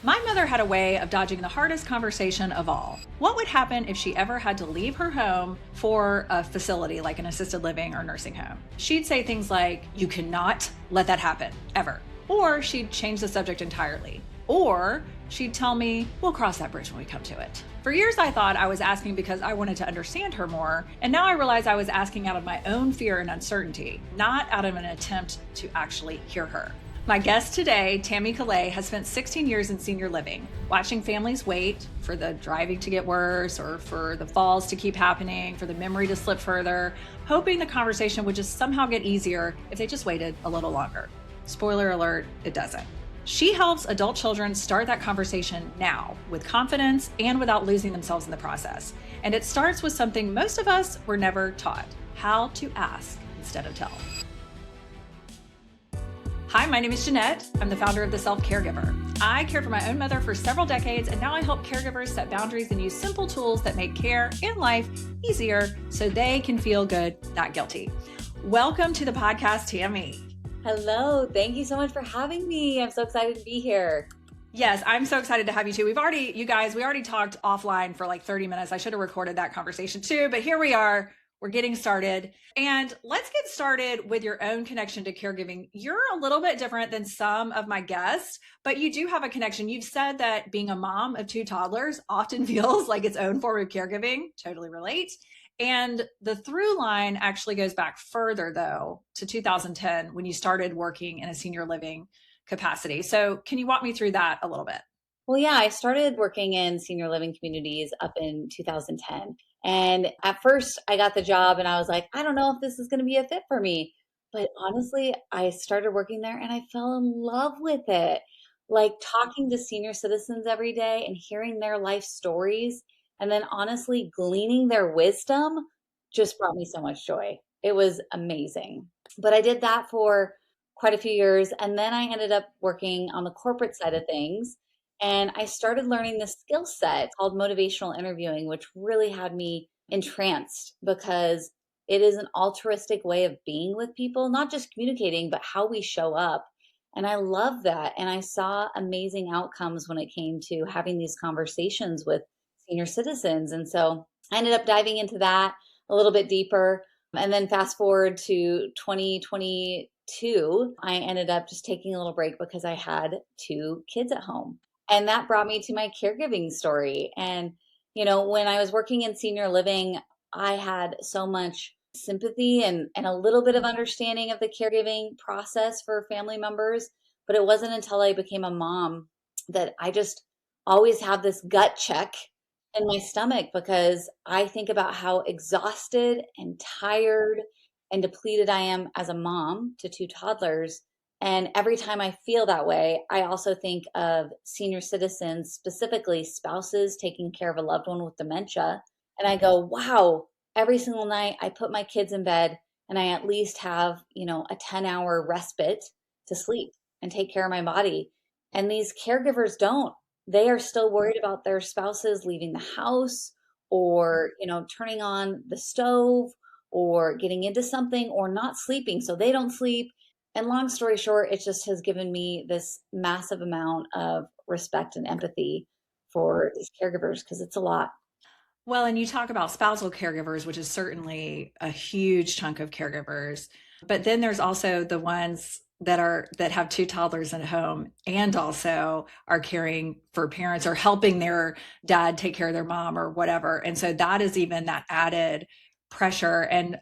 My mother had a way of dodging the hardest conversation of all. What would happen if she ever had to leave her home for a facility like an assisted living or nursing home? She'd say things like, "You cannot let that happen, ever." Or she'd change the subject entirely. Or she'd tell me, "We'll cross that bridge when we come to it." For years, I thought I was asking because I wanted to understand her more. And now I realize I was asking out of my own fear and uncertainty, not out of an attempt to actually hear her. My guest today, Tami Calais, has spent 16 years in senior living, watching families wait for the driving to get worse or for the falls to keep happening, for the memory to slip further, hoping the conversation would just somehow get easier if they just waited a little longer. Spoiler alert, it doesn't. She helps adult children start that conversation now with confidence and without losing themselves in the process. And it starts with something most of us were never taught: how to ask instead of tell. Hi, my name is Jeanette. I'm the founder of The Self-Caregiver. I cared for my own mother for several decades, and now I help caregivers set boundaries and use simple tools that make care and life easier so they can feel good, not guilty. Welcome to the podcast, Tami. Hello. Thank you so much for having me. I'm so excited to be here. Yes, I'm so excited to have you too. We already talked offline for like 30 minutes. I should have recorded that conversation too, but here we are. We're getting started. And let's get started with your own connection to caregiving. You're a little bit different than some of my guests, but you do have a connection. You've said that being a mom of 2 toddlers often feels like its own form of caregiving. Totally relate. And the through line actually goes back further, though, to 2010 when you started working in a senior living capacity. So can you walk me through that a little bit? Well, yeah, I started working in senior living communities up in 2010. And at first, I got the job and I was like, I don't know if this is going to be a fit for me. But honestly, I started working there and I fell in love with it. Like talking to senior citizens every day and hearing their life stories, and then honestly gleaning their wisdom just brought me so much joy. It was amazing. But I did that for quite a few years. And then I ended up working on the corporate side of things. And I started learning this skill set called motivational interviewing, which really had me entranced because it is an altruistic way of being with people, not just communicating, but how we show up. And I love that. And I saw amazing outcomes when it came to having these conversations with senior citizens. And so I ended up diving into that a little bit deeper. And then fast forward to 2022, I ended up just taking a little break because I had 2 kids at home. And that brought me to my caregiving story. And, when I was working in senior living, I had so much sympathy and a little bit of understanding of the caregiving process for family members. But it wasn't until I became a mom that I just always have this gut check in my stomach because I think about how exhausted and tired and depleted I am as a mom to 2 toddlers. And every time I feel that way, I also think of senior citizens, specifically spouses taking care of a loved one with dementia. And I go, wow, every single night I put my kids in bed and I at least have, a 10-hour respite to sleep and take care of my body. And these caregivers don't. They are still worried about their spouses leaving the house or, turning on the stove or getting into something or not sleeping. So they don't sleep. And long story short, it just has given me this massive amount of respect and empathy for these caregivers because it's a lot. Well, and you talk about spousal caregivers, which is certainly a huge chunk of caregivers. But then there's also the ones that have 2 toddlers at home and also are caring for parents or helping their dad take care of their mom or whatever. And so that is even that added pressure. And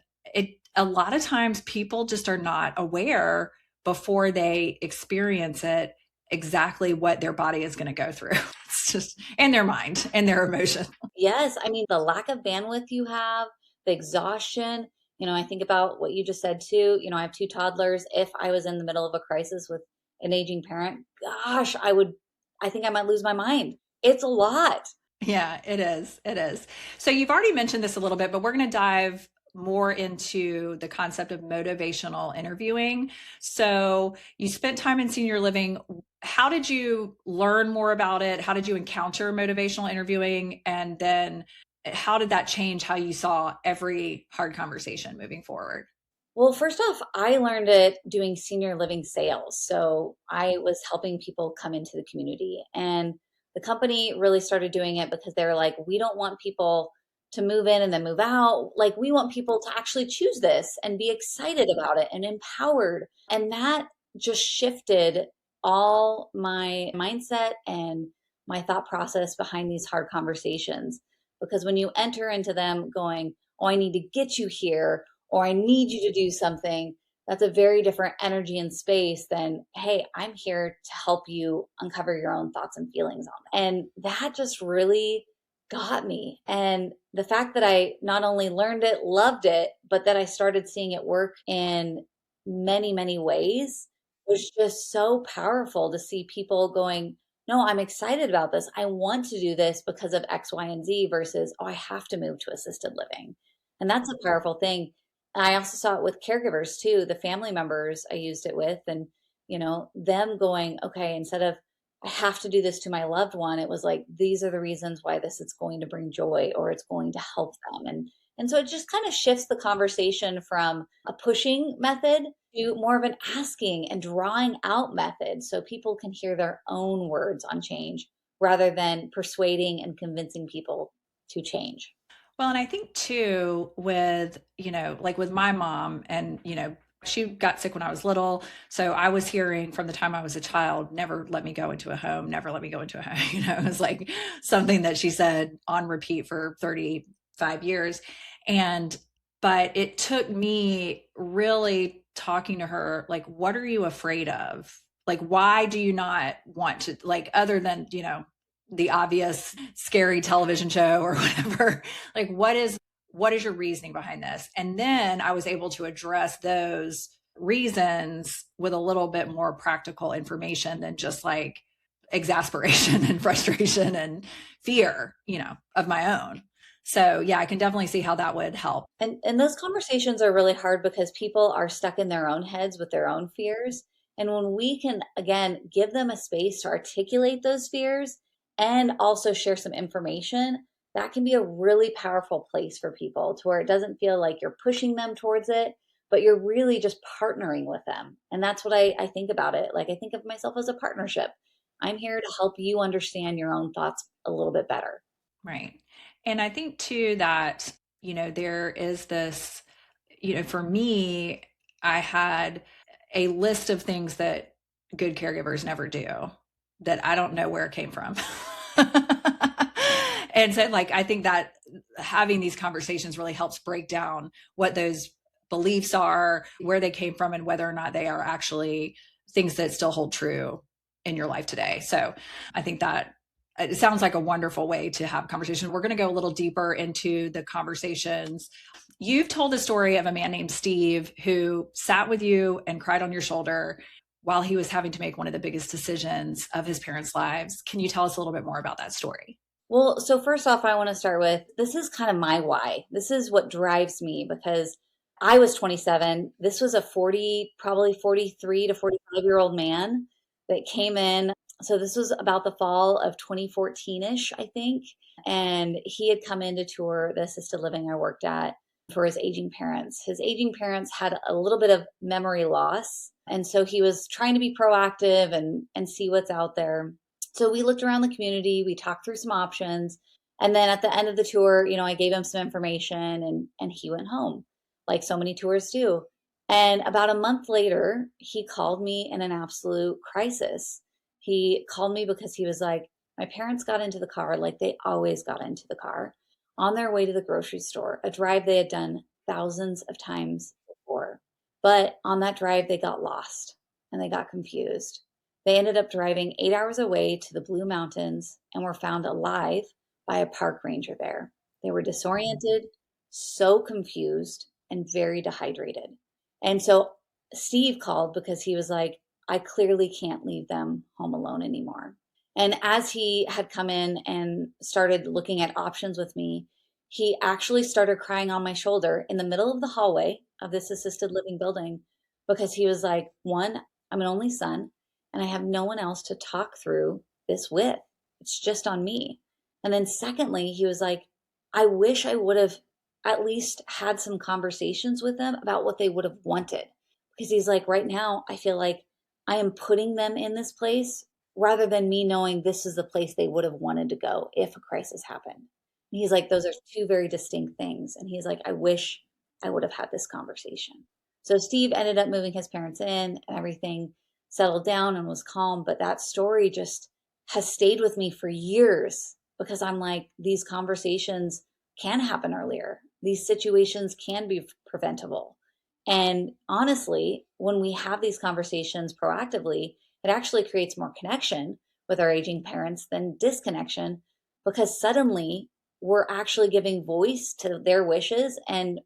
a lot of times people just are not aware before they experience it exactly what their body is going to go through. It's just, and their mind and their emotion. Yes. I mean, the lack of bandwidth you have, the exhaustion, I think about what you just said too. I have 2 toddlers. If I was in the middle of a crisis with an aging parent, gosh, I think I might lose my mind. It's a lot. Yeah, it is. It is. So you've already mentioned this a little bit, but we're going to dive more into the concept of motivational interviewing. So you spent time in senior living. How did you learn more about it? How did you encounter motivational interviewing? And then how did that change how you saw every hard conversation moving forward? Well, first off, I learned it doing senior living sales. So I was helping people come into the community. And the company really started doing it because they were like, we don't want people to move in and then move out. Like, we want people to actually choose this and be excited about it and empowered. And that just shifted all my mindset and my thought process behind these hard conversations. Because when you enter into them going, oh, I need to get you here, or I need you to do something, that's a very different energy and space than, hey, I'm here to help you uncover your own thoughts and feelings on it. And that just really got me. And the fact that I not only learned it, loved it, but that I started seeing it work in many, many ways was just so powerful to see people going, no, I'm excited about this. I want to do this because of X, Y, and Z versus, oh, I have to move to assisted living. And that's a powerful thing. I also saw it with caregivers too, the family members I used it with, and them going, okay, instead of I have to do this to my loved one, it was like these are the reasons why this is going to bring joy or it's going to help them. And so it just kind of shifts the conversation from a pushing method to more of an asking and drawing out method so people can hear their own words on change rather than persuading and convincing people to change. Well, and I think too, with, like with my mom, and, she got sick when I was little. So I was hearing from the time I was a child, never let me go into a home, never let me go into a home. It was like something that she said on repeat for 35 years. But it took me really talking to her, like, what are you afraid of? Like, why do you not want to, like, other than, the obvious scary television show or whatever, like what is your reasoning behind this? And then I was able to address those reasons with a little bit more practical information than just like exasperation and frustration and fear, of my own. So yeah, I can definitely see how that would help. And those conversations are really hard because people are stuck in their own heads with their own fears. And when we can, again, give them a space to articulate those fears and also share some information, that can be a really powerful place for people to where it doesn't feel like you're pushing them towards it, but you're really just partnering with them. And that's what I think about it. Like, I think of myself as a partnership. I'm here to help you understand your own thoughts a little bit better. Right. And I think too that, there is this, for me, I had a list of things that good caregivers never do that I don't know where it came from. And so, like, I think that having these conversations really helps break down what those beliefs are, where they came from, and whether or not they are actually things that still hold true in your life today. So I think that it sounds like a wonderful way to have conversation. We're going to go a little deeper into the conversations. You've told the story of a man named Steve who sat with you and cried on your shoulder while he was having to make one of the biggest decisions of his parents' lives. Can you tell us a little bit more about that story? Well, so first off, I want to start with this is kind of my why. This is what drives me because I was 27. This was a 40, probably 43 to 45-year-old man that came in. So this was about the fall of 2014-ish, I think. And he had come in to tour the assisted living I worked at for his aging parents. His aging parents had a little bit of memory loss. And so he was trying to be proactive and see what's out there. So we looked around the community, we talked through some options. And then at the end of the tour, I gave him some information and he went home, like so many tours do. And about a month later, he called me in an absolute crisis. He called me because he was like, my parents got into the car like they always got into the car on their way to the grocery store, a drive they had done thousands of times before. But on that drive, they got lost and they got confused. They ended up driving 8 hours away to the Blue Mountains and were found alive by a park ranger there. They were disoriented, so confused, and very dehydrated. And so Steve called because he was like, I clearly can't leave them home alone anymore. And as he had come in and started looking at options with me, he actually started crying on my shoulder in the middle of the hallway of this assisted living building because he was like, one, I'm an only son and I have no one else to talk through this with. It's just on me. And then secondly, he was like, I wish I would have at least had some conversations with them about what they would have wanted. Because he's like, right now, I feel like I am putting them in this place rather than me knowing this is the place they would have wanted to go if a crisis happened. And he's like, those are two very distinct things. And he's like, I wish I would have had this conversation. So Steve ended up moving his parents in and everything settled down and was calm. But that story just has stayed with me for years because I'm like, these conversations can happen earlier. These situations can be preventable. And honestly, when we have these conversations proactively, it actually creates more connection with our aging parents than disconnection, because suddenly we're actually giving voice to their wishes. And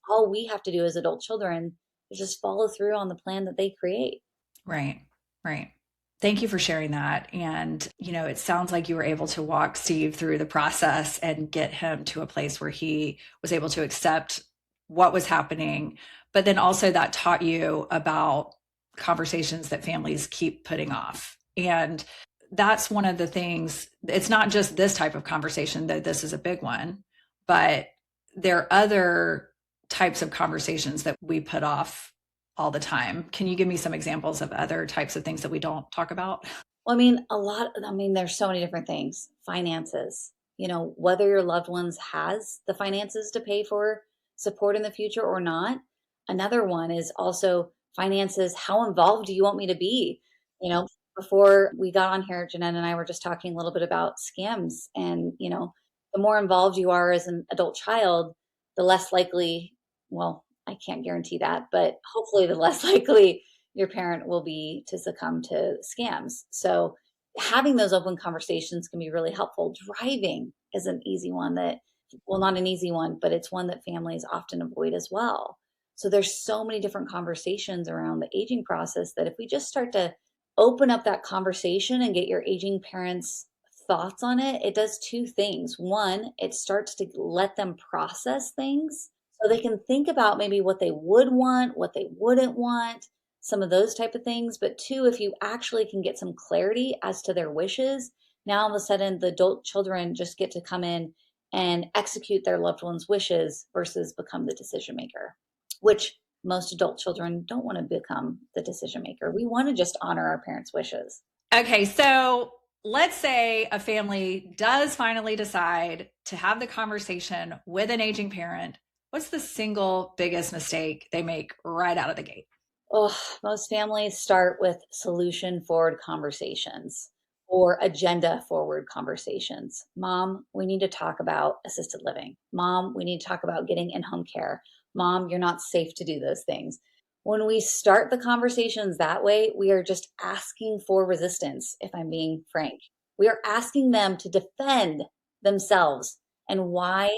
all we have to do as adult children is just follow through on the plan that they create. Right, right. Thank you for sharing that. And, it sounds like you were able to walk Steve through the process and get him to a place where he was able to accept what was happening. But then also that taught you about conversations that families keep putting off. And that's one of the things. It's not just this type of conversation, though this is a big one, but there are other types of conversations that we put off all the time. Can you give me some examples of other types of things that we don't talk about? Well, there's so many different things. Finances, whether your loved ones has the finances to pay for support in the future or not. Another one is also finances. How involved do you want me to be? Before we got on here, Jeanette and I were just talking a little bit about scams. And, the more involved you are as an adult child, the less likely, well, I can't guarantee that, but hopefully the less likely your parent will be to succumb to scams. So having those open conversations can be really helpful. Driving is an easy one not an easy one, but it's one that families often avoid as well. So there's so many different conversations around the aging process that if we just start to open up that conversation and get your aging parents' thoughts on it, it does two things. One, it starts to let them process things so they can think about maybe what they would want, what they wouldn't want, some of those type of things. But two, if you actually can get some clarity as to their wishes, now all of a sudden the adult children just get to come in and execute their loved one's wishes versus become the decision maker, which most adult children don't want to become the decision maker. We want to just honor our parents' wishes. Okay, so let's say a family does finally decide to have the conversation with an aging parent. What's the single biggest mistake they make right out of the gate? Oh, most families start with solution forward conversations or agenda forward conversations. Mom, we need to talk about assisted living. Mom, we need to talk about getting in-home care. Mom, you're not safe to do those things. When we start the conversations that way, we are just asking for resistance, if I'm being frank. We are asking them to defend themselves and why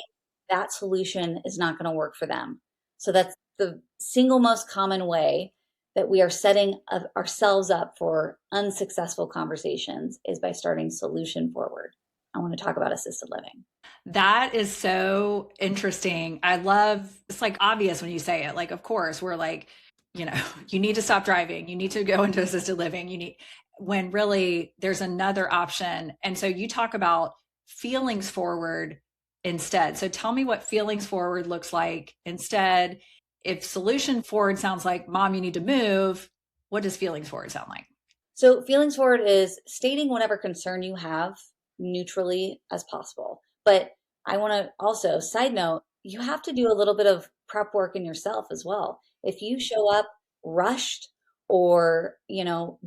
that solution is not going to work for them. So that's the single most common way that we are setting ourselves up for unsuccessful conversations is by starting solution forward. I want to talk about assisted living. That is so interesting. It's like obvious when you say it. Like, of course, we're like, you need to stop driving. You need to go into assisted living. When really there's another option. And so you talk about feelings forward instead. So tell me what feelings forward looks like instead. If solution forward sounds like, Mom, you need to move, what does feelings forward sound like? So feelings forward is stating whatever concern you have neutrally as possible. But I want to also, side note, you have to do a little bit of prep work in yourself as well. If you show up rushed or,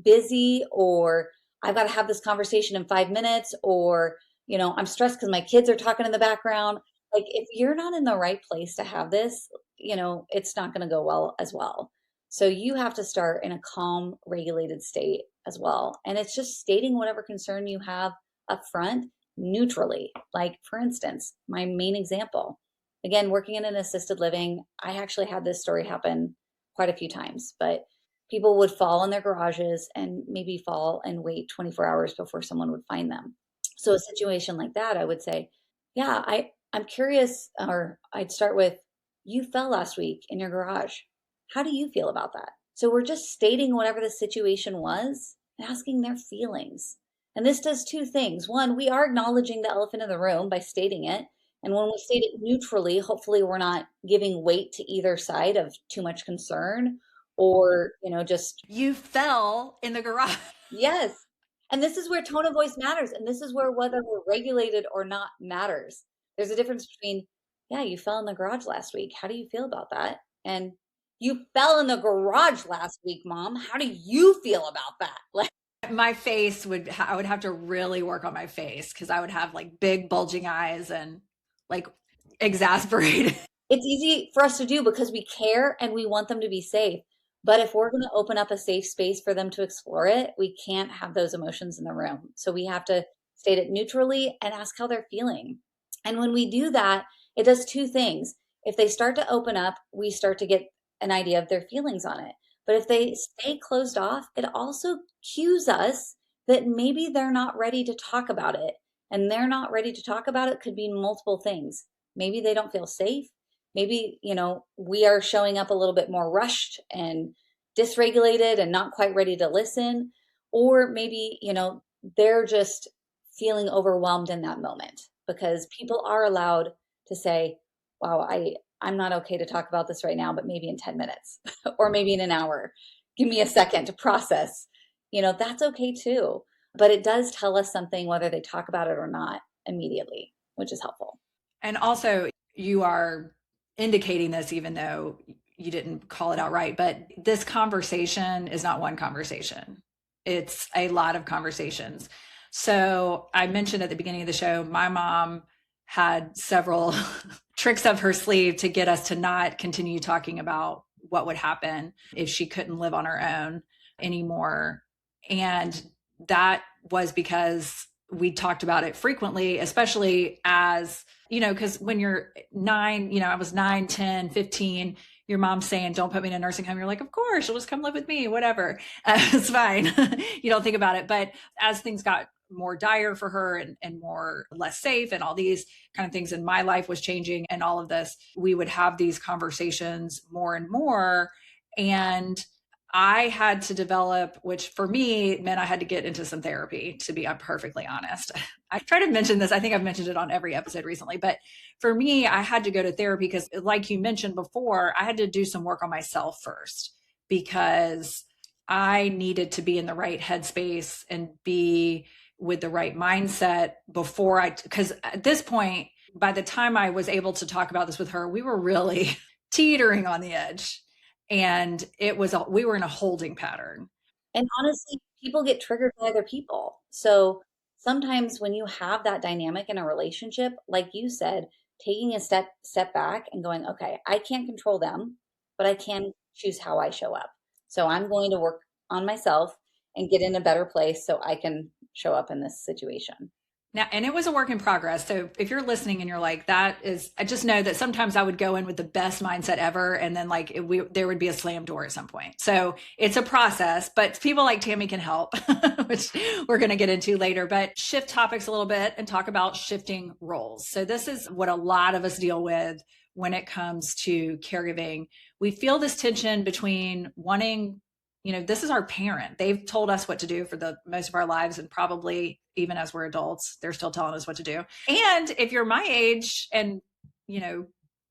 busy, or I've got to have this conversation in 5 minutes, or, I'm stressed because my kids are talking in the background. Like if you're not in the right place to have this, it's not going to go well as well. So you have to start in a calm, regulated state as well. And it's just stating whatever concern you have up front neutrally. Like for instance, my main example, again, working in an assisted living, I actually had this story happen quite a few times, but people would fall in their garages and maybe fall and wait 24 hours before someone would find them. So a situation like that, I would say, yeah, I'm curious, or I'd start with, you fell last week in your garage. How do you feel about that? So we're just stating whatever the situation was and asking their feelings. And this does two things. One, we are acknowledging the elephant in the room by stating it. And when we state it neutrally, hopefully we're not giving weight to either side of too much concern or, just, You fell in the garage. yes. And this is where tone of voice matters. And this is where whether we're regulated or not matters. There's a difference between, yeah, you fell in the garage last week. How do you feel about that? And you fell in the garage last week, Mom. How do you feel about that? Like, My face I would have to really work on my face because I would have like big bulging eyes and like exasperated. it's easy for us to do because we care and we want them to be safe. But if we're going to open up a safe space for them to explore it, we can't have those emotions in the room. So we have to state it neutrally and ask how they're feeling. And when we do that, it does two things. If they start to open up, we start to get an idea of their feelings on it. But if they stay closed off, it also cues us that maybe they're not ready to talk about it. And they're not ready to talk about it could mean multiple things. Maybe they don't feel safe. Maybe, we are showing up a little bit more rushed and dysregulated and not quite ready to listen. Or maybe, they're just feeling overwhelmed in that moment, because people are allowed to say, wow, I'm not okay to talk about this right now, but maybe in 10 minutes or maybe in an hour. Give me a second to process. That's okay too. But it does tell us something whether they talk about it or not immediately, which is helpful. And also, you are indicating this even though you didn't call it out right, but this conversation is not one conversation. It's a lot of conversations. So I mentioned at the beginning of the show, my mom had several tricks up her sleeve to get us to not continue talking about what would happen if she couldn't live on her own anymore. And that was because we talked about it frequently, especially as, because when you're 9, I was 9, 10, 15, your mom's saying, don't put me in a nursing home. You're like, of course, she'll just come live with me, whatever. It's fine. You don't think about it. But as things got more dire for her and more less safe and all these kind of things in my life was changing and all of this, we would have these conversations more and more. And I had to develop, which for me meant I had to get into some therapy, to be perfectly honest. I try to mention this. I think I've mentioned it on every episode recently, but for me, I had to go to therapy because, like you mentioned before, I had to do some work on myself first because I needed to be in the right headspace and be with the right mindset because at this point, by the time I was able to talk about this with her, we were really teetering on the edge. And we were in a holding pattern. And honestly, people get triggered by other people. So sometimes when you have that dynamic in a relationship, like you said, taking a step back and going, okay, I can't control them, but I can choose how I show up. So I'm going to work on myself and get in a better place so I can show up in this situation. Now, and it was a work in progress. So if you're listening and you're like, I just know that sometimes I would go in with the best mindset ever. And then there would be a slam door at some point. So it's a process, but people like Tami can help, which we're going to get into later, but shift topics a little bit and talk about shifting roles. So this is what a lot of us deal with when it comes to caregiving. We feel this tension between wanting, this is our parent. They've told us what to do for the most of our lives. And probably even as we're adults, they're still telling us what to do. And if you're my age and,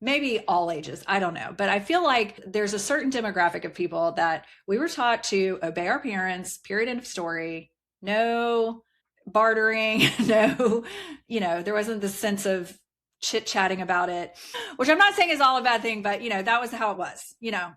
maybe all ages, I don't know, but I feel like there's a certain demographic of people that we were taught to obey our parents, period, end of story. No bartering, no, there wasn't this sense of chit-chatting about it, which I'm not saying is all a bad thing, but that was how it was.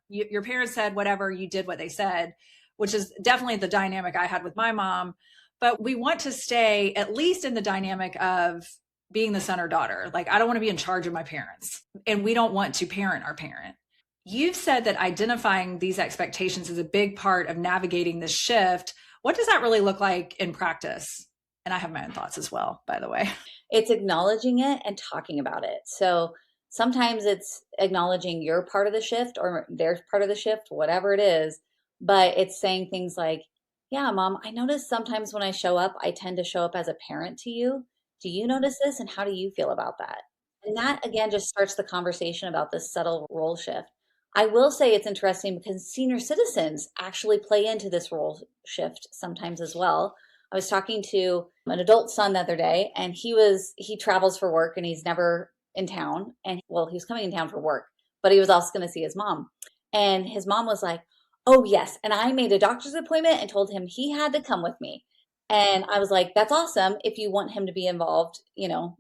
Your parents said whatever, you did what they said, which is definitely the dynamic I had with my mom. But we want to stay at least in the dynamic of being the son or daughter. Like, I don't want to be in charge of my parents, and we don't want to parent our parent. You've said that identifying these expectations is a big part of navigating this shift. What does that really look like in practice? And I have my own thoughts as well, by the way. It's acknowledging it and talking about it. So sometimes it's acknowledging your part of the shift or their part of the shift, whatever it is. But it's saying things like, yeah, Mom, I notice sometimes when I show up, I tend to show up as a parent to you. Do you notice this? And how do you feel about that? And that, again, just starts the conversation about this subtle role shift. I will say it's interesting because senior citizens actually play into this role shift sometimes as well. I was talking to an adult son the other day, and he travels for work and he's never in town, and well, he was coming in town for work, but he was also going to see his mom. And his mom was like, "Oh, yes." And I made a doctor's appointment and told him he had to come with me. And I was like, "That's awesome if you want him to be involved,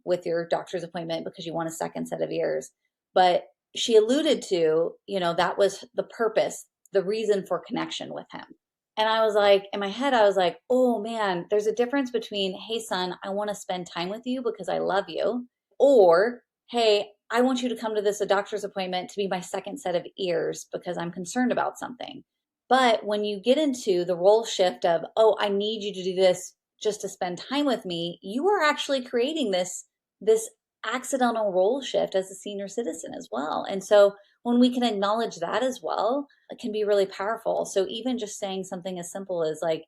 with your doctor's appointment because you want a second set of ears." But she alluded to, that was the purpose, the reason for connection with him. And I was like, in my head, I was like, oh man, there's a difference between, hey, son, I want to spend time with you because I love you. Or, hey, I want you to come to this a doctor's appointment to be my second set of ears because I'm concerned about something. But when you get into the role shift of, oh, I need you to do this just to spend time with me, you are actually creating this accidental role shift as a senior citizen as well. And so when we can acknowledge that as well, it can be really powerful. So even just saying something as simple as like,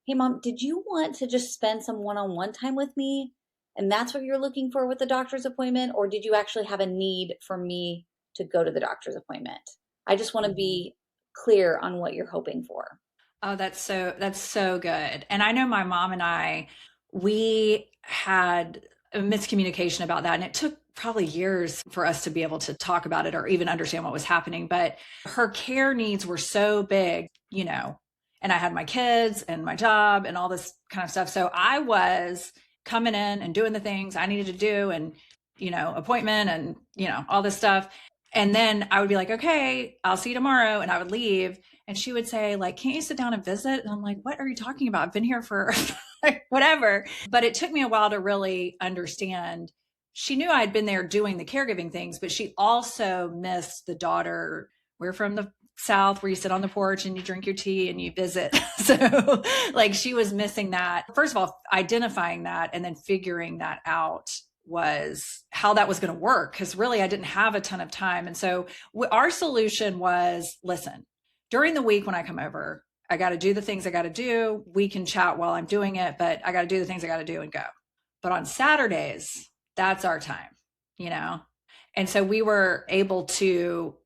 hey, mom, did you want to just spend some one-on-one time with me? And that's what you're looking for with the doctor's appointment? Or did you actually have a need for me to go to the doctor's appointment? I just want to be clear on what you're hoping for. Oh, that's so good. And I know my mom and we had a miscommunication about that. And it took probably years for us to be able to talk about it or even understand what was happening. But her care needs were so big, and I had my kids and my job and all this kind of stuff. So I was coming in and doing the things I needed to do and, appointment and, all this stuff. And then I would be like, okay, I'll see you tomorrow. And I would leave. And she would say, like, can't you sit down and visit? And I'm like, what are you talking about? I've been here for whatever. But it took me a while to really understand. She knew I'd been there doing the caregiving things, but she also missed the daughter. We're from the South where you sit on the porch and you drink your tea and you visit. So like she was missing that. First of all, identifying that and then figuring that out was how that was going to work. Because really, I didn't have a ton of time. And so our solution was, listen, during the week when I come over, I got to do the things I got to do. We can chat while I'm doing it, but I got to do the things I got to do and go. But on Saturdays, that's our time, And so we were able to,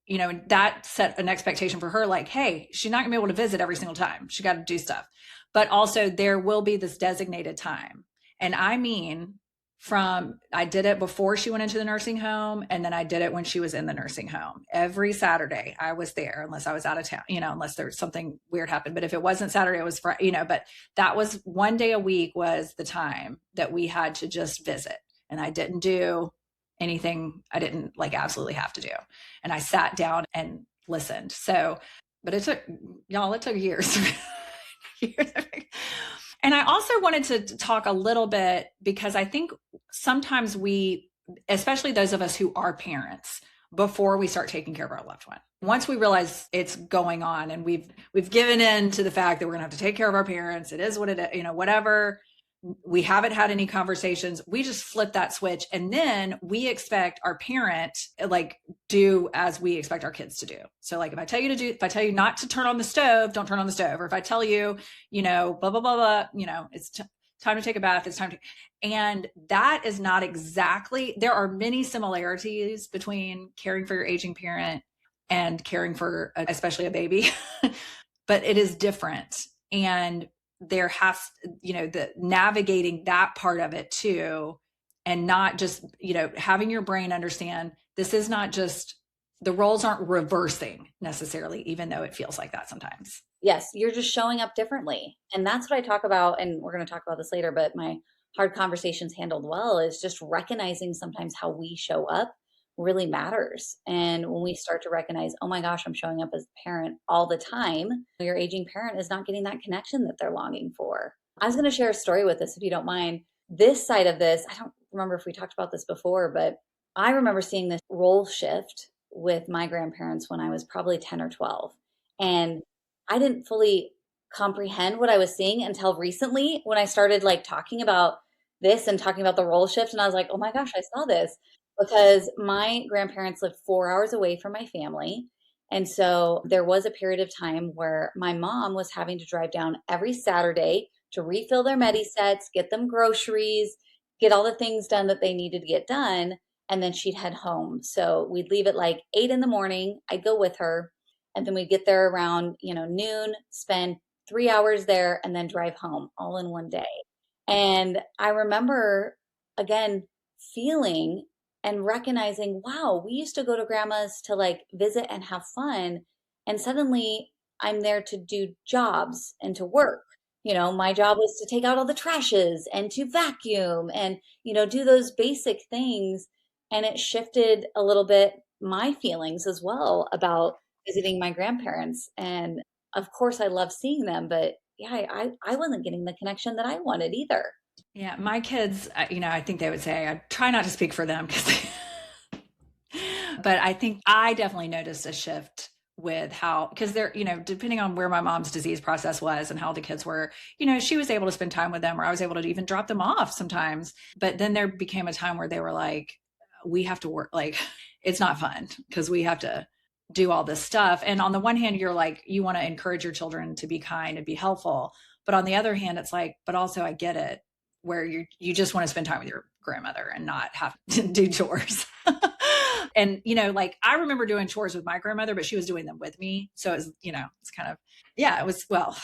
that set an expectation for her, like, hey, she's not gonna be able to visit every single time. She got to do stuff. But also there will be this designated time. And I mean, I did it before she went into the nursing home. And then I did it when she was in the nursing home. Every Saturday I was there, unless I was out of town, unless there was something weird happened. But if it wasn't Saturday, it was Friday, but that was one day a week was the time that we had to just visit. And I didn't do anything I didn't like absolutely have to do. And I sat down and listened. So, but it took years. years. And I also wanted to talk a little bit because I think sometimes we, especially those of us who are parents, before we start taking care of our loved one, once we realize it's going on and we've given in to the fact that we're gonna have to take care of our parents, it is what it is, whatever, we haven't had any conversations, we just flip that switch. And then we expect our parent, like, do as we expect our kids to do. So like, if I tell you not to turn on the stove, don't turn on the stove. Or if I tell you, blah, blah, blah, blah, it's time to take a bath. It's time to, and that is not exactly, there are many similarities between caring for your aging parent and caring for especially a baby, but it is different. And there has, the navigating that part of it too, and not just, having your brain understand this is not just, the roles aren't reversing necessarily, even though it feels like that sometimes. Yes, you're just showing up differently. And that's what I talk about. And we're going to talk about this later, but my hard conversations handled well is just recognizing sometimes how we show up really matters. And when we start to recognize, oh my gosh, I'm showing up as a parent all the time, your aging parent is not getting that connection that they're longing for. I was going to share a story with this, if you don't mind. This side of this, I don't remember if we talked about this before, but I remember seeing this role shift with my grandparents when I was probably 10 or 12. And I didn't fully comprehend what I was seeing until recently when I started like talking about this and talking about the role shift. And I was like, oh my gosh, I saw this. Because my grandparents lived 4 hours away from my family. And so there was a period of time where my mom was having to drive down every Saturday to refill their Medisets, get them groceries, get all the things done that they needed to get done. And then she'd head home. So we'd leave at like 8 in the morning. I'd go with her. And then we'd get there around, noon, spend 3 hours there, and then drive home all in one day. And I remember, again, feeling and recognizing, wow, we used to go to grandma's to like visit and have fun. And suddenly I'm there to do jobs and to work. My job was to take out all the trashes and to vacuum and, do those basic things. And it shifted a little bit my feelings as well about visiting my grandparents. And of course, I love seeing them, but yeah, I wasn't getting the connection that I wanted either. Yeah, my kids, I think they would say, I try not to speak for them because, but I think I definitely noticed a shift with how, because they're, depending on where my mom's disease process was and how the kids were, she was able to spend time with them, or I was able to even drop them off sometimes. But then there became a time where they were like, we have to work, like, it's not fun because we have to do all this stuff. And on the one hand, you're like, you want to encourage your children to be kind and be helpful. But on the other hand, it's like, but also I get it, where you just want to spend time with your grandmother and not have to do chores. And, like I remember doing chores with my grandmother, but she was doing them with me. So it's, it's kind of, yeah, it was, well,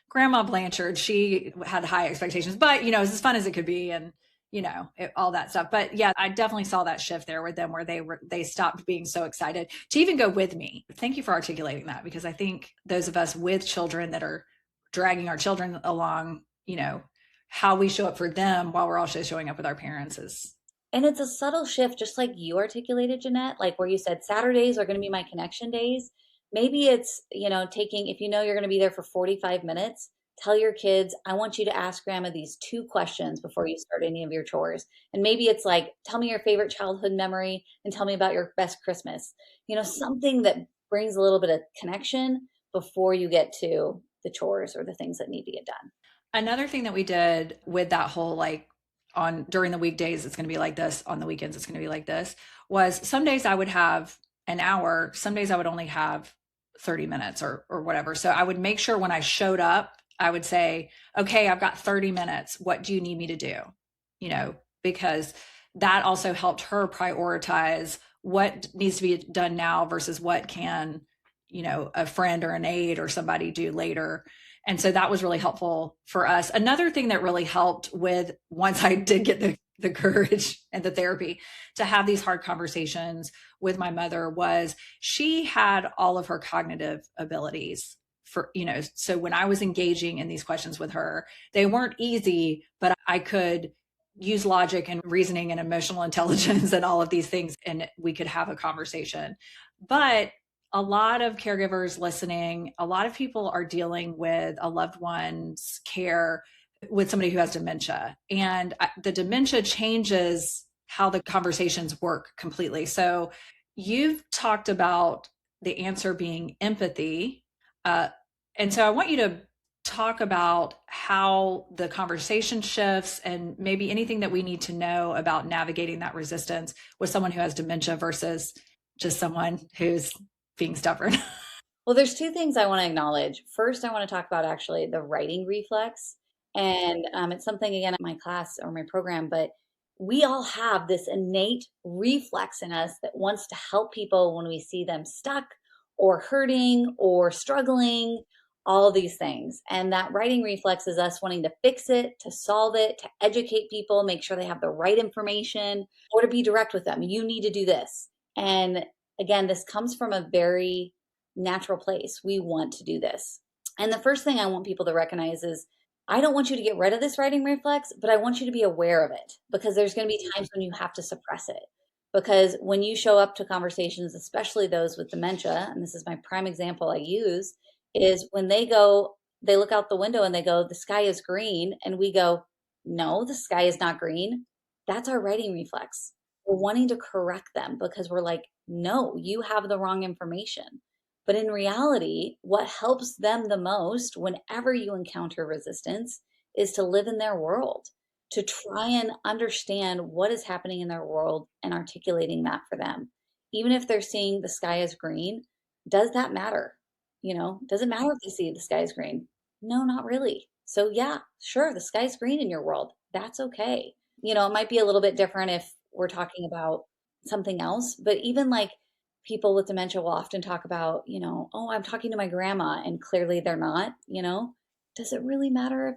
Grandma Blanchard, she had high expectations, but, it was as fun as it could be. And, all that stuff. But yeah, I definitely saw that shift there with them where they stopped being so excited to even go with me. Thank you for articulating that, because I think those of us with children that are dragging our children along, how we show up for them while we're also showing up with our parents is. And it's a subtle shift, just like you articulated, Jeanette, like where you said Saturdays are going to be my connection days. Maybe it's, taking, if you're going to be there for 45 minutes, tell your kids, I want you to ask grandma these 2 questions before you start any of your chores. And maybe it's like, tell me your favorite childhood memory and tell me about your best Christmas. Something that brings a little bit of connection before you get to the chores or the things that need to get done. Another thing that we did with that whole, like, on during the weekdays, it's going to be like this, on the weekends, it's going to be like this, was some days I would have an hour, some days I would only have 30 minutes or whatever. So I would make sure when I showed up, I would say, okay, I've got 30 minutes. What do you need me to do? Because that also helped her prioritize what needs to be done now versus what can, a friend or an aide or somebody do later. And so that was really helpful for us. Another thing that really helped with, once I did get the courage and the therapy to have these hard conversations with my mother, was she had all of her cognitive abilities for, so when I was engaging in these questions with her, they weren't easy, but I could use logic and reasoning and emotional intelligence and all of these things, and we could have a conversation. But a lot of caregivers listening, a lot of people are dealing with a loved one's care with somebody who has dementia. And the dementia changes how the conversations work completely. So you've talked about the answer being empathy. And so I want you to talk about how the conversation shifts and maybe anything that we need to know about navigating that resistance with someone who has dementia versus just someone who's being stubborn. Well, there's 2 things I want to acknowledge. First, I want to talk about actually the writing reflex. And it's something, again, in my class or my program, but we all have this innate reflex in us that wants to help people when we see them stuck or hurting or struggling, all these things. And that writing reflex is us wanting to fix it, to solve it, to educate people, make sure they have the right information, or to be direct with them. You need to do this. And again, this comes from a very natural place. We want to do this. And the first thing I want people to recognize is, I don't want you to get rid of this writing reflex, but I want you to be aware of it, because there's going to be times when you have to suppress it. Because when you show up to conversations, especially those with dementia, and this is my prime example I use, is when they look out the window and they go, the sky is green. And we go, no, the sky is not green. That's our writing reflex. We're wanting to correct them because we're like, no, you have the wrong information. But in reality, what helps them the most whenever you encounter resistance is to live in their world, to try and understand what is happening in their world and articulating that for them. Even if they're seeing the sky is green, does that matter? Does it matter if they see the sky is green? No, not really. So yeah, sure, the sky's green in your world. That's okay. It might be a little bit different if we're talking about something else, but even like people with dementia will often talk about, oh, I'm talking to my grandma, and clearly they're not, does it really matter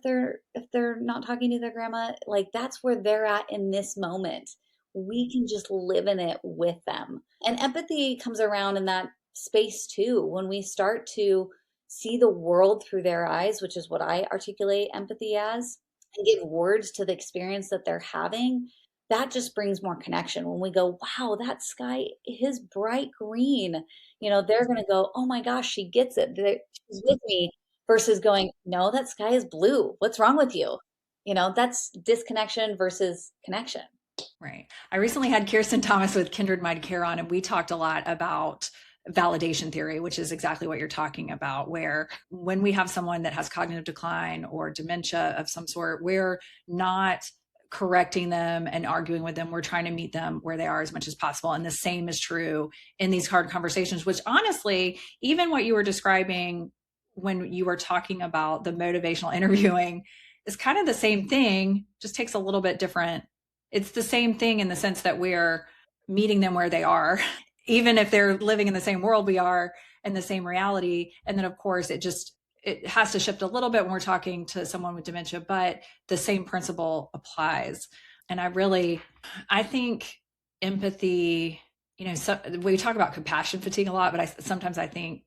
if they're not talking to their grandma? Like, that's where they're at in this moment. we can just live in it with them. And empathy comes around in that space too. When we start to see the world through their eyes, which is what I articulate empathy as, and give words to the experience that they're having, that just brings more connection. When we go, wow, that sky is bright green, they're going to go, oh my gosh, she gets it. She's with me versus going, no, that sky is blue. What's wrong with you? That's disconnection versus connection. Right. I recently had Kirsten Thomas with Kindred Mind Care on, and we talked a lot about validation theory, which is exactly what you're talking about, where when we have someone that has cognitive decline or dementia of some sort, we're not correcting them and arguing with them. We're trying to meet them where they are as much as possible. And the same is true in these hard conversations, which honestly, even what you were describing when you were talking about the motivational interviewing is kind of the same thing, just takes a little bit different. It's the same thing in the sense that we're meeting them where they are, even if they're living in the same world we are and the same reality. And then of course it has to shift a little bit when we're talking to someone with dementia, but the same principle applies. And I think empathy, so we talk about compassion fatigue a lot, but sometimes I think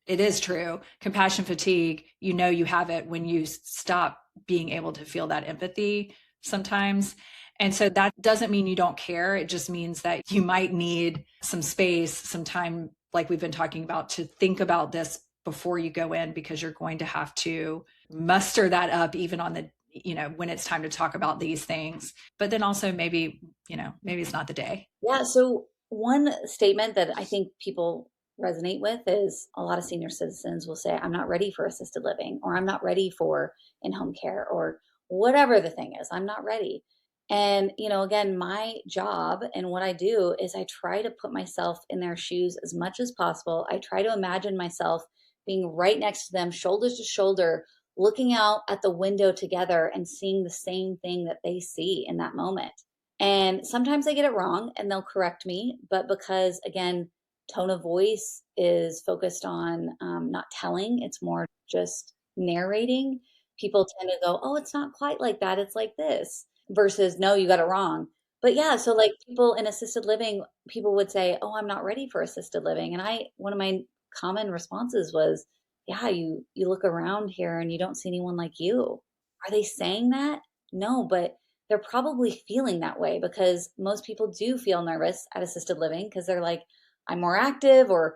it is true. Compassion fatigue, you have it when you stop being able to feel that empathy sometimes. And so that doesn't mean you don't care. It just means that you might need some space, some time, like we've been talking about, to think about this before you go in, because you're going to have to muster that up even on the, when it's time to talk about these things. But then also maybe it's not the day. Yeah. So one statement that I think people resonate with is a lot of senior citizens will say, I'm not ready for assisted living, or I'm not ready for in-home care, or whatever the thing is, I'm not ready. And, again, my job and what I do is I try to put myself in their shoes as much as possible. I try to imagine myself being right next to them, shoulder to shoulder, looking out at the window together and seeing the same thing that they see in that moment. And sometimes I get it wrong and they'll correct me. But because, again, tone of voice is focused on not telling, it's more just narrating. People tend to go, oh, it's not quite like that. It's like this, versus, no, you got it wrong. But yeah, so like people in assisted living, people would say, oh, I'm not ready for assisted living. And one of my common responses was, yeah, you look around here and you don't see anyone like you. Are they saying that? No, but they're probably feeling that way, because most people do feel nervous at assisted living because they're like, I'm more active, or,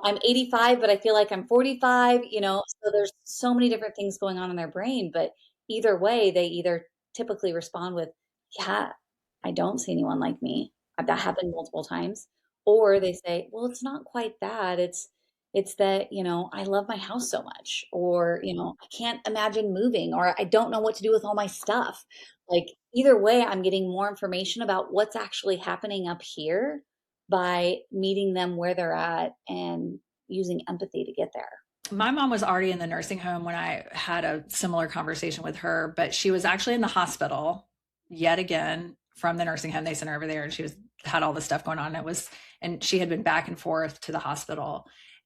I'm 85, but I feel like I'm 45, so there's so many different things going on in their brain. But either way, they either typically respond with, yeah, I don't see anyone like me. That happened multiple times. Or they say, well, it's not quite that. It's that, I love my house so much, or, I can't imagine moving, or I don't know what to do with all my stuff. Like either way, I'm getting more information about what's actually happening up here by meeting them where they're at and using empathy to get there. My mom was already in the nursing home when I had a similar conversation with her, but she was actually in the hospital yet again from the nursing home. They sent her over there and she had all this stuff going on. And she had been back and forth to the hospital.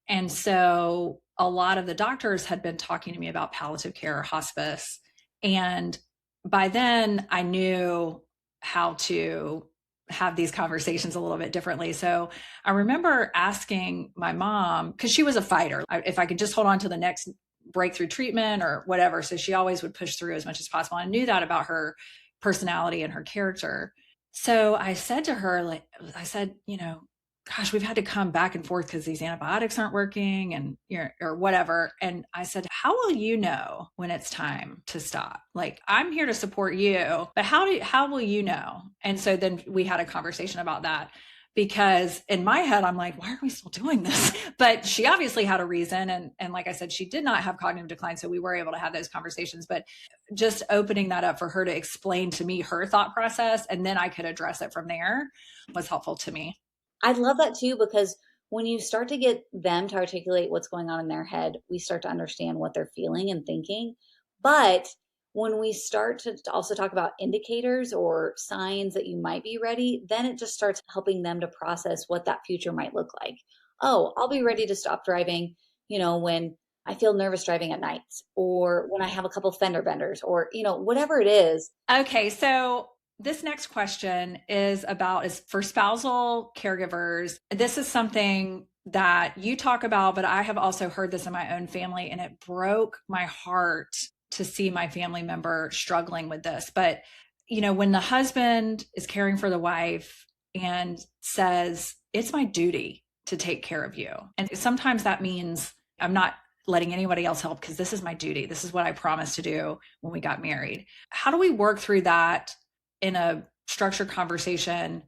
And so a lot of the doctors had been talking to me about palliative care or hospice. And by then I knew how to have these conversations a little bit differently. So I remember asking my mom, because she was a fighter, if I could just hold on to the next breakthrough treatment or whatever. So she always would push through as much as possible. I knew that about her personality and her character. So I said to her, gosh, we've had to come back and forth because these antibiotics aren't working and or whatever. And I said, how will you know when it's time to stop? Like, I'm here to support you, but how will you know? And so then we had a conversation about that, because in my head, I'm like, why are we still doing this? But she obviously had a reason. And like I said, she did not have cognitive decline. So we were able to have those conversations, but just opening that up for her to explain to me her thought process, and then I could address it from there, was helpful to me. I love that too, because when you start to get them to articulate what's going on in their head, we start to understand what they're feeling and thinking. But when we start to also talk about indicators or signs that you might be ready, then it just starts helping them to process what that future might look like. Oh, I'll be ready to stop driving, when I feel nervous driving at night, or when I have a couple fender benders, or, whatever it is. Okay. So This next question is for spousal caregivers. This is something that you talk about, but I have also heard this in my own family, and it broke my heart to see my family member struggling with this. But, when the husband is caring for the wife and says, it's my duty to take care of you. And sometimes that means I'm not letting anybody else help because this is my duty. This is what I promised to do when we got married. How do we work through that in a structured conversation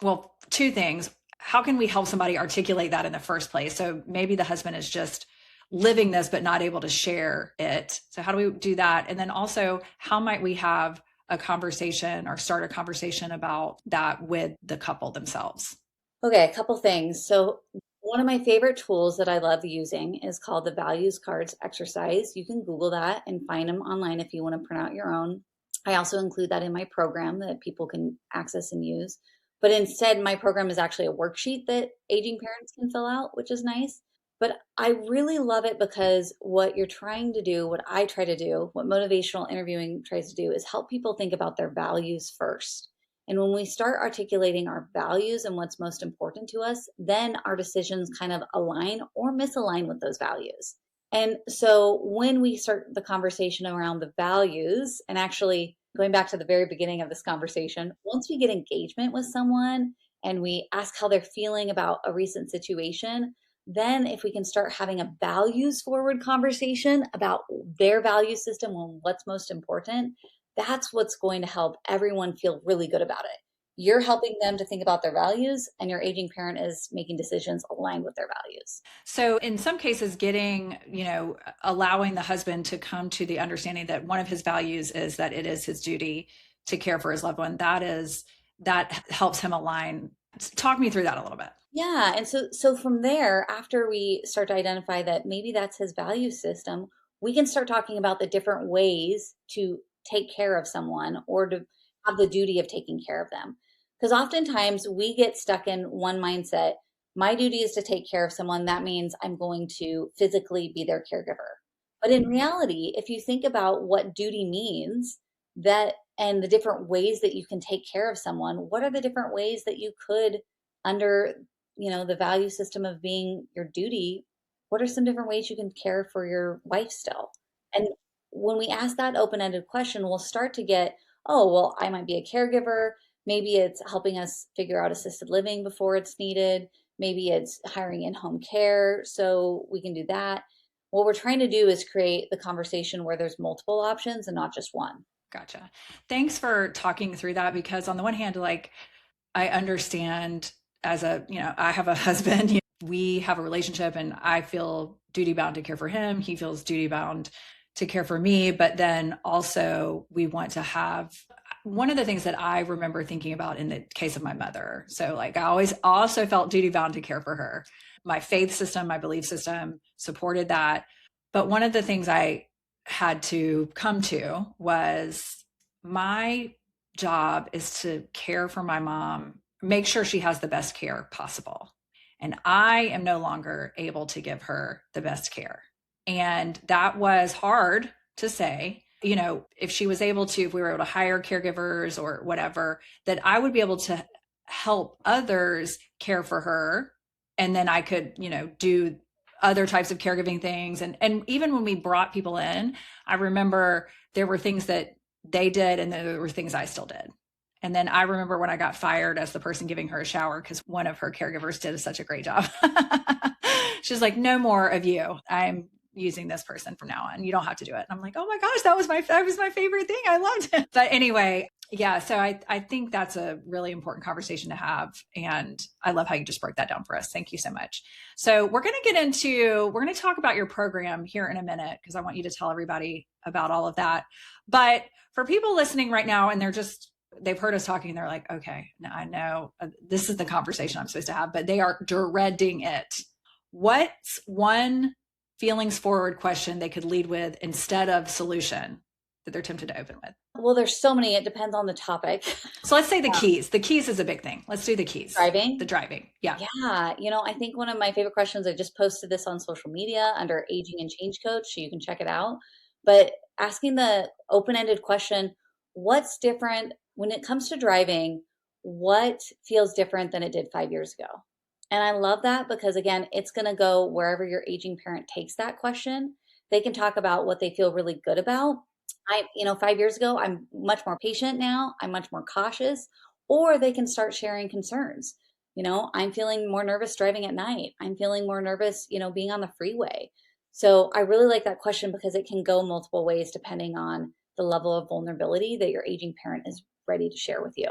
well, two things. How can we help somebody articulate that in the first place? So maybe the husband is just living this, but not able to share it. So how do we do that? And then also, how might we have a conversation or start a conversation about that with the couple themselves? Okay, a couple things. So one of my favorite tools that I love using is called the values cards exercise. You can Google that and find them online if you want to print out your own. I also include that in my program that people can access and use. But instead, my program is actually a worksheet that aging parents can fill out, which is nice. But I really love it because what you're trying to do, what I try to do, what motivational interviewing tries to do is help people think about their values first. And when we start articulating our values and what's most important to us, then our decisions kind of align or misalign with those values. And so when we start the conversation around the values, and actually going back to the very beginning of this conversation, once we get engagement with someone and we ask how they're feeling about a recent situation, then if we can start having a values forward conversation about their value system and what's most important, that's what's going to help everyone feel really good about it. You're helping them to think about their values, and your aging parent is making decisions aligned with their values. So in some cases, allowing the husband to come to the understanding that one of his values is that it is his duty to care for his loved one, that helps him align. Talk me through that a little bit. Yeah. And so from there, after we start to identify that maybe that's his value system, we can start talking about the different ways to take care of someone or to have the duty of taking care of them. Because oftentimes we get stuck in one mindset. My duty is to take care of someone. That means I'm going to physically be their caregiver. But in reality, if you think about what duty means, that and the different ways that you can take care of someone, what are the different ways that you could, under the value system of being your duty, what are some different ways you can care for your wife still? And when we ask that open-ended question, we'll start to get, oh, well, I might be a caregiver. Maybe it's helping us figure out assisted living before it's needed. Maybe it's hiring in-home care, so we can do that. What we're trying to do is create the conversation where there's multiple options and not just one. Gotcha. Thanks for talking through that, because on the one hand, I understand I have a husband, we have a relationship and I feel duty bound to care for him. He feels duty bound to care for me. But then also we want to have one of the things that I remember thinking about in the case of my mother. So I always also felt duty bound to care for her. My faith system, my belief system supported that. But one of the things I had to come to was my job is to care for my mom, make sure she has the best care possible. And I am no longer able to give her the best care. And that was hard to say, if we were able to hire caregivers or whatever, that I would be able to help others care for her. And then I could, do other types of caregiving things. And even when we brought people in, I remember there were things that they did and there were things I still did. And then I remember when I got fired as the person giving her a shower because one of her caregivers did such a great job. She's like, no more of you. I'm using this person from now on. You don't have to do it. And I'm like, oh my gosh, that was my favorite thing. I loved it. But anyway, yeah. So I think that's a really important conversation to have. And I love how you just broke that down for us. Thank you so much. So we're going to talk about your program here in a minute, because I want you to tell everybody about all of that. But for people listening right now, and they've heard us talking, they're like, okay, now I know this is the conversation I'm supposed to have, but they are dreading it. What's one feelings forward question they could lead with instead of solution that they're tempted to open with? Well, there's so many. It depends on the topic. So let's say the keys. The keys is a big thing. Let's do the keys. Driving? The driving. Yeah. Yeah. I think one of my favorite questions, I just posted this on social media under Aging and Change Coach, so you can check it out. But asking the open-ended question, what's different when it comes to driving? What feels different than it did 5 years ago? And I love that because, again, it's going to go wherever your aging parent takes that question. They can talk about what they feel really good about. 5 years ago, I'm much more patient now. I'm much more cautious. Or they can start sharing concerns. I'm feeling more nervous driving at night. I'm feeling more nervous, being on the freeway. So I really like that question because it can go multiple ways depending on the level of vulnerability that your aging parent is ready to share with you.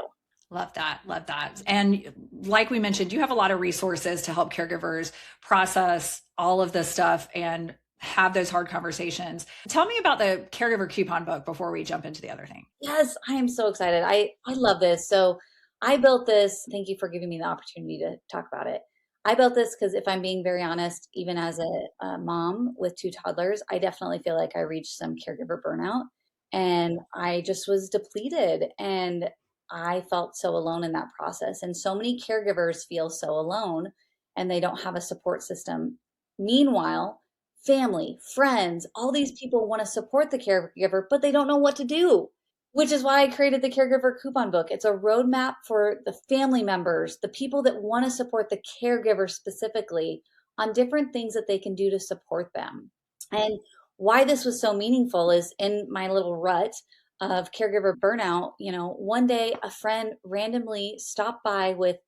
Love that. Love that. And like we mentioned, you have a lot of resources to help caregivers process all of this stuff and have those hard conversations. Tell me about the caregiver coupon book before we jump into the other thing. Yes, I am so excited. I love this. So I built this. Thank you for giving me the opportunity to talk about it. I built this because if I'm being very honest, even as a mom with two toddlers, I definitely feel like I reached some caregiver burnout and I just was depleted and I felt so alone in that process. And so many caregivers feel so alone and they don't have a support system. Meanwhile, family, friends, all these people want to support the caregiver, but they don't know what to do, which is why I created the Caregiver Coupon Book. It's a roadmap for the family members, the people that want to support the caregiver specifically on different things that they can do to support them. And why this was so meaningful is in my little rut of caregiver burnout, one day a friend randomly stopped by with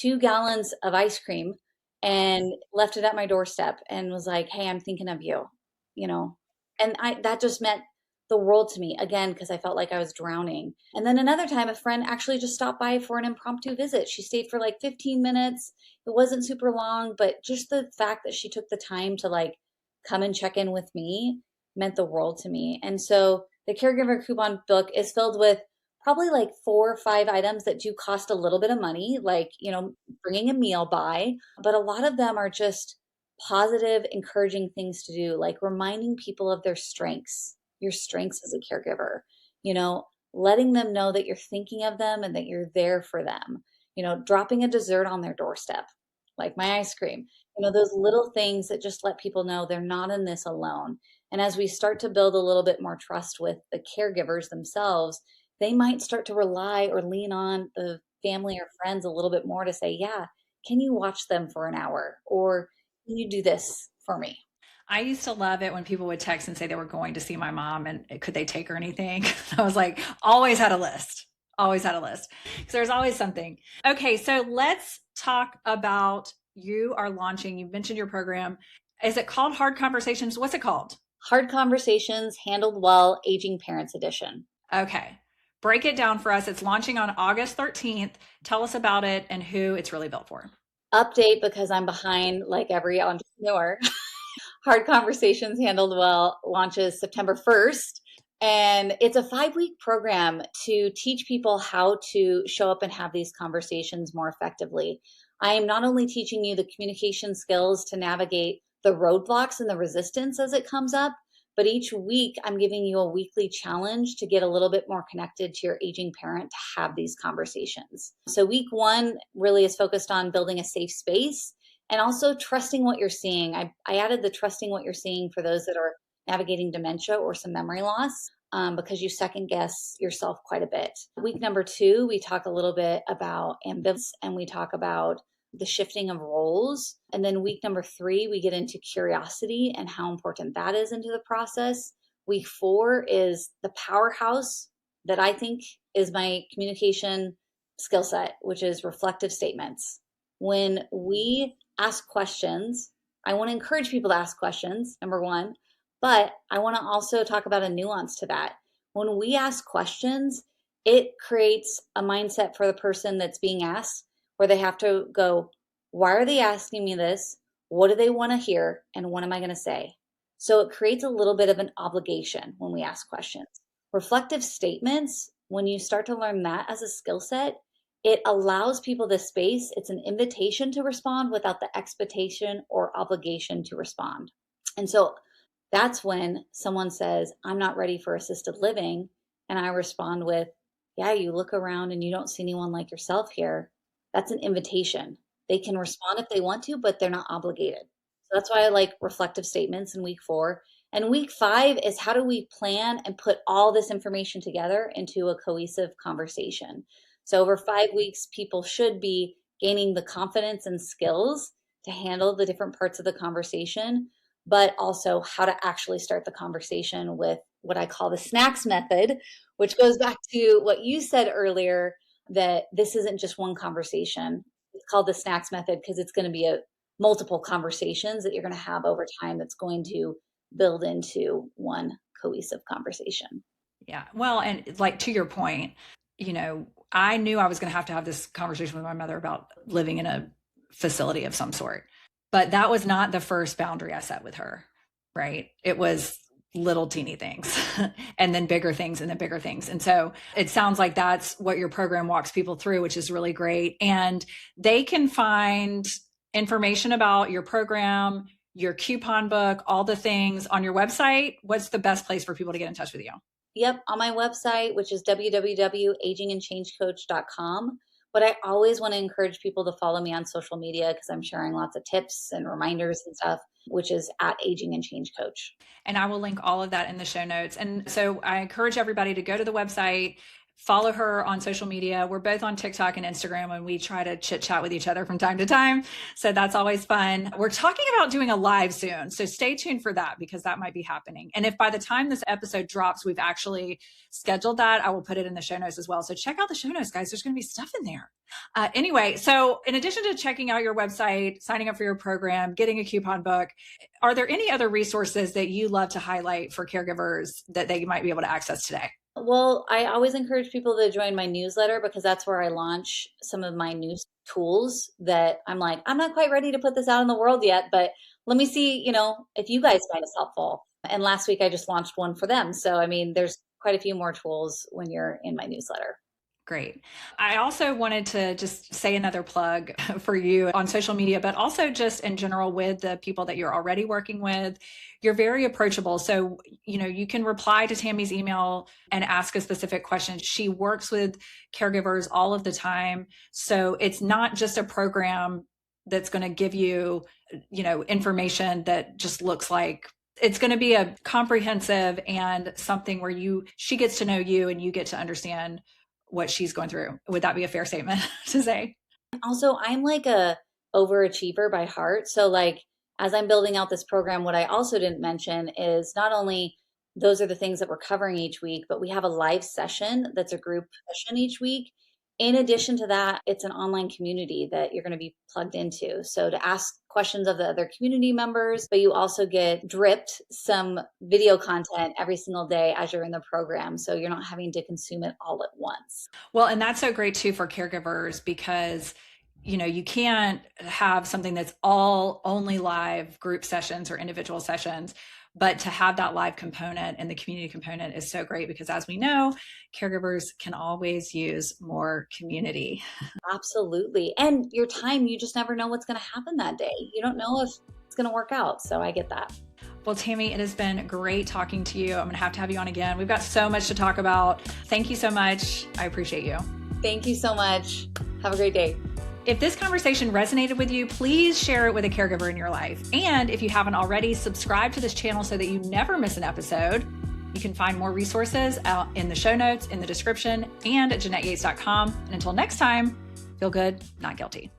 2 gallons of ice cream and left it at my doorstep and was like, "Hey, I'm thinking of you," you know. And that just meant the world to me again because I felt like I was drowning. And then another time a friend actually just stopped by for an impromptu visit. She stayed for like 15 minutes. It wasn't super long, but just the fact that she took the time to like come and check in with me meant the world to me. And so the Caregiver Coupon Book is filled with probably like 4 or 5 items that do cost a little bit of money, like, bringing a meal by, but a lot of them are just positive, encouraging things to do, like reminding people of their strengths, your strengths as a caregiver, letting them know that you're thinking of them and that you're there for them, dropping a dessert on their doorstep, like my ice cream, those little things that just let people know they're not in this alone. And as we start to build a little bit more trust with the caregivers themselves, they might start to rely or lean on the family or friends a little bit more to say, yeah, can you watch them for an hour? Or can you do this for me? I used to love it when people would text and say they were going to see my mom and could they take her anything? I was like, always had a list. Always had a list. Because there's always something. Okay, so let's talk about you are launching. You mentioned your program. Is it called Hard Conversations? What's it called? Hard Conversations Handled Well, Aging Parents Edition. Okay. Break it down for us. It's launching on August 13th. Tell us about it and who it's really built for. Update because I'm behind like every entrepreneur. Hard Conversations Handled Well launches September 1st. And it's a 5-week program to teach people how to show up and have these conversations more effectively. I am not only teaching you the communication skills to navigate the roadblocks and the resistance as it comes up, but each week I'm giving you a weekly challenge to get a little bit more connected to your aging parent to have these conversations. So week 1 really is focused on building a safe space and also trusting what you're seeing. I added the trusting what you're seeing for those that are navigating dementia or some memory loss because you second guess yourself quite a bit. Week number 2, we talk a little bit about ambivalence and we talk about the shifting of roles. And then week number 3, we get into curiosity and how important that is into the process. Week 4 is the powerhouse that I think is my communication skill set, which is reflective statements. When we ask questions, I want to encourage people to ask questions, number 1, but I want to also talk about a nuance to that. When we ask questions, it creates a mindset for the person that's being asked where they have to go, why are they asking me this? What do they want to hear? And what am I going to say? So it creates a little bit of an obligation when we ask questions. Reflective statements, when you start to learn that as a skill set, it allows people this space. It's an invitation to respond without the expectation or obligation to respond. And so that's when someone says, I'm not ready for assisted living. And I respond with, yeah, you look around and you don't see anyone like yourself here. That's an invitation. They can respond if they want to, but they're not obligated. So that's why I like reflective statements in week 4. And week 5 is how do we plan and put all this information together into a cohesive conversation. So over 5 weeks, people should be gaining the confidence and skills to handle the different parts of the conversation, but also how to actually start the conversation with what I call the snacks method, which goes back to what you said earlier, that this isn't just one conversation. It's called the snacks method because it's going to be multiple conversations that you're going to have over time that's going to build into one cohesive conversation. Yeah. Well, and like to your point, I knew I was going to have this conversation with my mother about living in a facility of some sort, but that was not the first boundary I set with her, right? It was little teeny things and then bigger things and then bigger things. And so it sounds like that's what your program walks people through, which is really great. And they can find information about your program, your coupon book, all the things on your website. What's the best place for people to get in touch with you? Yep, on my website, which is www.agingandchangecoach.com. But I always want to encourage people to follow me on social media because I'm sharing lots of tips and reminders and stuff, which is at Aging and Change Coach. And I will link all of that in the show notes. And so I encourage everybody to go to the website, follow her on social media. We're both on TikTok and Instagram, and we try to chit chat with each other from time to time. So that's always fun. We're talking about doing a live soon. So stay tuned for that because that might be happening. And if by the time this episode drops, we've actually scheduled that, I will put it in the show notes as well. So check out the show notes, guys. There's going to be stuff in there. Anyway, so in addition to checking out your website, signing up for your program, getting a coupon book, are there any other resources that you love to highlight for caregivers that they might be able to access today? Well, I always encourage people to join my newsletter because that's where I launch some of my new tools that I'm like, I'm not quite ready to put this out in the world yet, but let me see, if you guys find this helpful. And last week I just launched one for them. So, I mean, there's quite a few more tools when you're in my newsletter. Great. I also wanted to just say another plug for you on social media, but also just in general with the people that you're already working with. You're very approachable. So, you can reply to Tami's email and ask a specific question. She works with caregivers all of the time. So it's not just a program that's going to give you, information that just looks like it's going to be a comprehensive and something where she gets to know you and you get to understand what she's going through. Would that be a fair statement to say? Also, I'm like a overachiever by heart. So like, as I'm building out this program, what I also didn't mention is not only those are the things that we're covering each week, but we have a live session that's a group session each week. In addition to that, it's an online community that you're going to be plugged into. So to ask questions of the other community members, but you also get dripped some video content every single day as you're in the program. So you're not having to consume it all at once. Well, and that's so great too for caregivers because you can't have something that's only live group sessions or individual sessions, but to have that live component and the community component is so great because as we know, caregivers can always use more community. Absolutely. And your time, you just never know what's going to happen that day. You don't know if it's going to work out. So I get that. Well, Tami, it has been great talking to you. I'm going to have you on again. We've got so much to talk about. Thank you so much. I appreciate you. Thank you so much. Have a great day. If this conversation resonated with you, please share it with a caregiver in your life. And if you haven't already, subscribe to this channel so that you never miss an episode. You can find more resources out in the show notes, in the description, and at JeanetteYates.com. And until next time, feel good, not guilty.